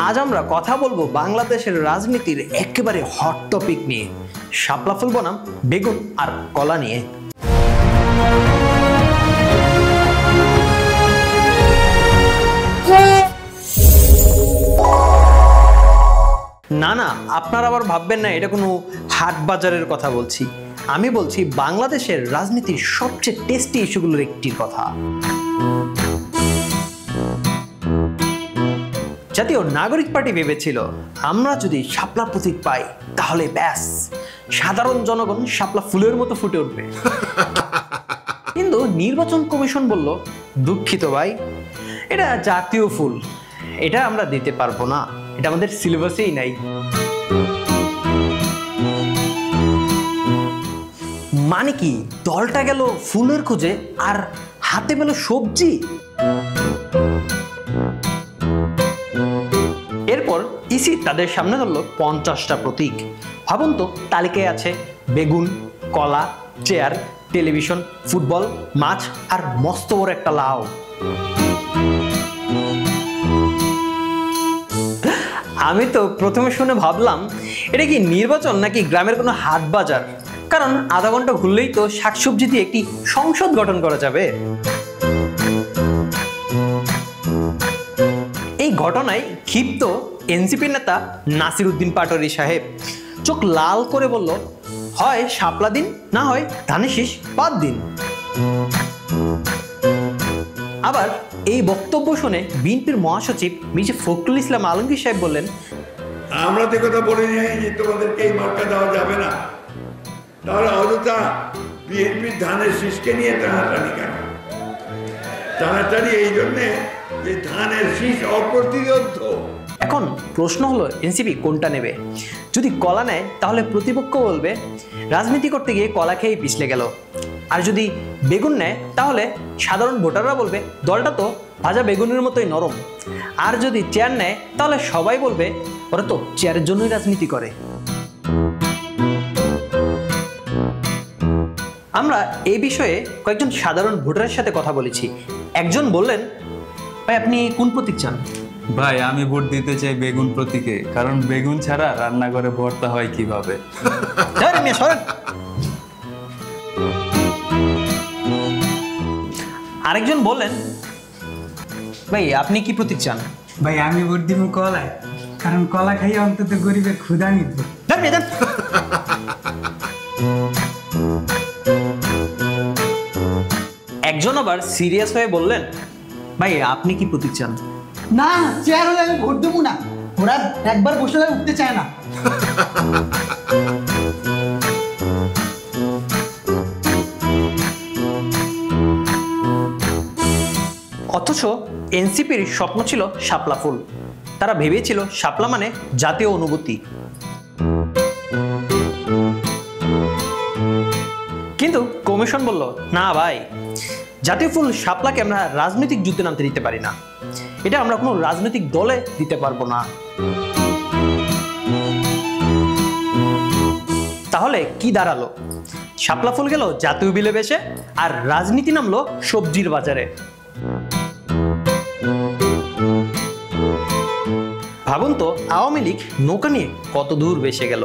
আজ আমরা কথা বলবো বাংলাদেশের রাজনীতির একেবারে হট টপিক নিয়ে, শাপলা ফুল বনাম বেগুন আর কলা নিয়ে। না না, আপনারা আবার ভাববেন না এটা কোনো হাট বাজারের কথা বলছি। আমি বলছি বাংলাদেশের রাজনীতির সবচেয়ে টেস্টি ইস্যুগুলোর একটির কথা। জাতীয় নাগরিক পার্টি ভেবেছিল আমরা যদি শাপলা প্রতীক পাই তাহলে ব্যাস সাধারণ জনগণ শাপলা ফুলের মতো ফুটে উঠবে। কিন্তু নির্বাচন কমিশন বলল, দুঃখিত ভাই, এটা জাতীয় ফুল, এটা আমরা দিতে পারবো না, এটা আমাদের সিলেবাসেই নাই। মানে কি, দলটা গেল ফুলের খোঁজে আর হাতে পেল সবজি। এরপর ইসি তাদের সামনে ধরল 50টা প্রতীক। ভাবুন তো, তালিকায় আছে বেগুন, কলা, চেয়ার, টেলিভিশন, ফুটবল, মাছ আর মস্ত বড় একটা লাউ। আমি তো প্রথমে শুনে ভাবলাম এটা কি নির্বাচন নাকি গ্রামের কোনো হাট বাজার, কারণ আধা ঘন্টা ঘুরলেই তো শাকসবজি দিয়ে একটি সংসদ গঠন করা যাবে। এই ঘটনায় ক্ষিপ্ত এনসিপি নেতা নাসির উদ্দিন পাটোয়ারী সাহেব চোখ লাল করে বলল, হয় শাপলা দিন, না হয় ধানের শীষ বাদ দিন। আবার এই বক্তব্য শুনে বিএনপির মহাসচিব মির্জা ফখরুল ইসলাম আলমগীর সাহেব বললেন, আমরা তো কথা বলে যাই যে তোমাদেরকে এই মার্কা দেওয়া যাবে না, তাহলে অযথা বিএনপির ধানের শীষকে নিয়ে টানাটানি কেন? টানাটানি এই জন্যে যে ধানের শীষ অপ্রতিরোধ্য। এখন প্রশ্ন হলো এনসিপি কোনটা নেবে? যদি কলা নেয় তাহলে প্রতিপক্ষ বলবে রাজনীতি করতে গিয়ে কলা খেয়েই পিছলে গেল, আর যদি বেগুন নেয় তাহলে সাধারণ ভোটাররা বলবে দলটা তো ভাজা বেগুনের মতোই নরম, আর যদি চেয়ার নেয় তাহলে সবাই বলবে ওরা তো চেয়ারের জন্যই রাজনীতি করে। আমরা এই বিষয়ে কয়েকজন সাধারণ ভোটারের সাথে কথা বলেছি। একজন বললেন, ভাই আপনি কোন প্রতীক চান? ভাই আমি ভোট দিতে চাই বেগুন প্রতীকে, কারণ বেগুন ছাড়া রান্নাঘরে ভর্তা হয় কিভাবে। আরেকজন বললেন, ভাই আপনি কি প্রতীক চান? ভাই আমি ভোট দিব কলায়, কারণ কলা খাইয়ে অন্তত গরিবের ক্ষুধা মিটবে। একজন আবার সিরিয়াস হয়ে বললেন, ভাই আপনি কি প্রতীক চান? না, চেয়ার হলে আমি ভোট দেবো না, ওরা একবার বসলে উঠতে চায় না। অথচ এনসিপির স্বপ্ন ছিল শাপলা ফুল। তারা ভেবেছিল শাপলা মানে জাতীয় অনুভূতি। কিন্তু কমিশন বলল, না ভাই, জাতীয় ফুল শাপলাকে আমরা রাজনৈতিক যুদ্ধে নামতে দিতে পারি না, এটা আমরা কোনো রাজনৈতিক দলে দিতে পারবো না। তাহলে কি দাঁড়ালো? শাপলা ফুল গেল জাতীয় বিলে বেশে, আর রাজনীতি নামলো সবজির বাজারে। ভাবুন তো, আওয়ামী লীগ নৌকা নিয়ে কত দূর ভেসে গেল,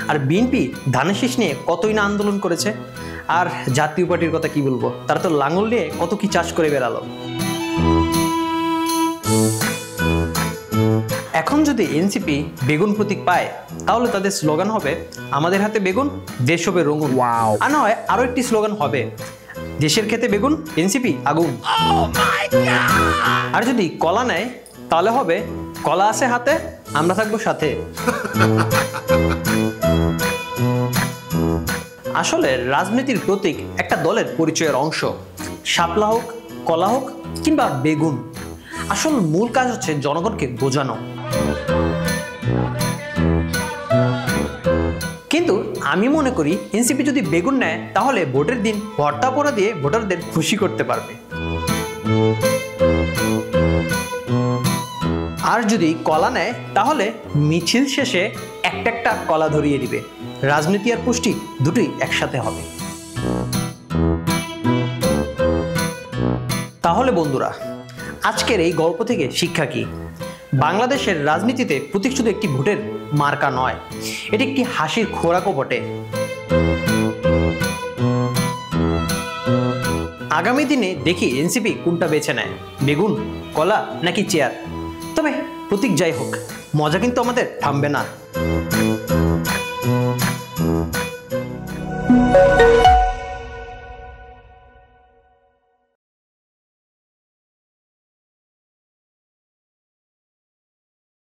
আর বিএনপি ধানের শীষ নিয়ে কতই না আন্দোলন করেছে। আর জাতীয় পার্টির কথা কি বলবো, তারা তো লাঙল নিয়ে কত কি চাষ করে বেড়ালো। এখন যদি এনসিপি বেগুন প্রতীক পায় তাহলে তাদের স্লোগান হবে, আমাদের হাতে বেগুন, দেশ হবে রঙুন। আর না হয় আরো একটি স্লোগান হবে, দেশের খেতে বেগুন, এনসিপি আগুন। আর যদি কলা নেয় তাহলে হবে, কলা আছে হাতে, আমরা থাকবো সাথে। আসলে রাজনীতির প্রতীক একটা দলের পরিচয়ের অংশ। শাপলা হোক, কলা হোক কিংবা বেগুন, আসল মূল কাজ হচ্ছে জনগণকে বোঝানো। কিন্তু আমি মনে করি এনসিপি যদি বেগুন নেয় তাহলে ভোটের দিন ভর্তা পোড়া দিয়ে ভোটারদের খুশি করতে পারবে। আর যদি কলা নেয় তাহলে মিছিল শেষে একটা একটা কলা ধরিয়ে দিবে। রাজনীতি আর পুষ্টি দুটোই একসাথে হবে। তাহলে বন্ধুরা, আজকের এই গল্প থেকে শিক্ষা কি? বাংলাদেশের রাজনীতিতে প্রতীক শুধু একটি ভোটের মার্কা নয়, এটি একটি হাসির খোরাকও বটে। আগামী দিনে দেখি এনসিপি কোনটা বেছে নেয়, বেগুন, কলা নাকি চেয়ার। তবে প্রতীক যাই হোক, মজা কিন্তু আমাদের থামবে না।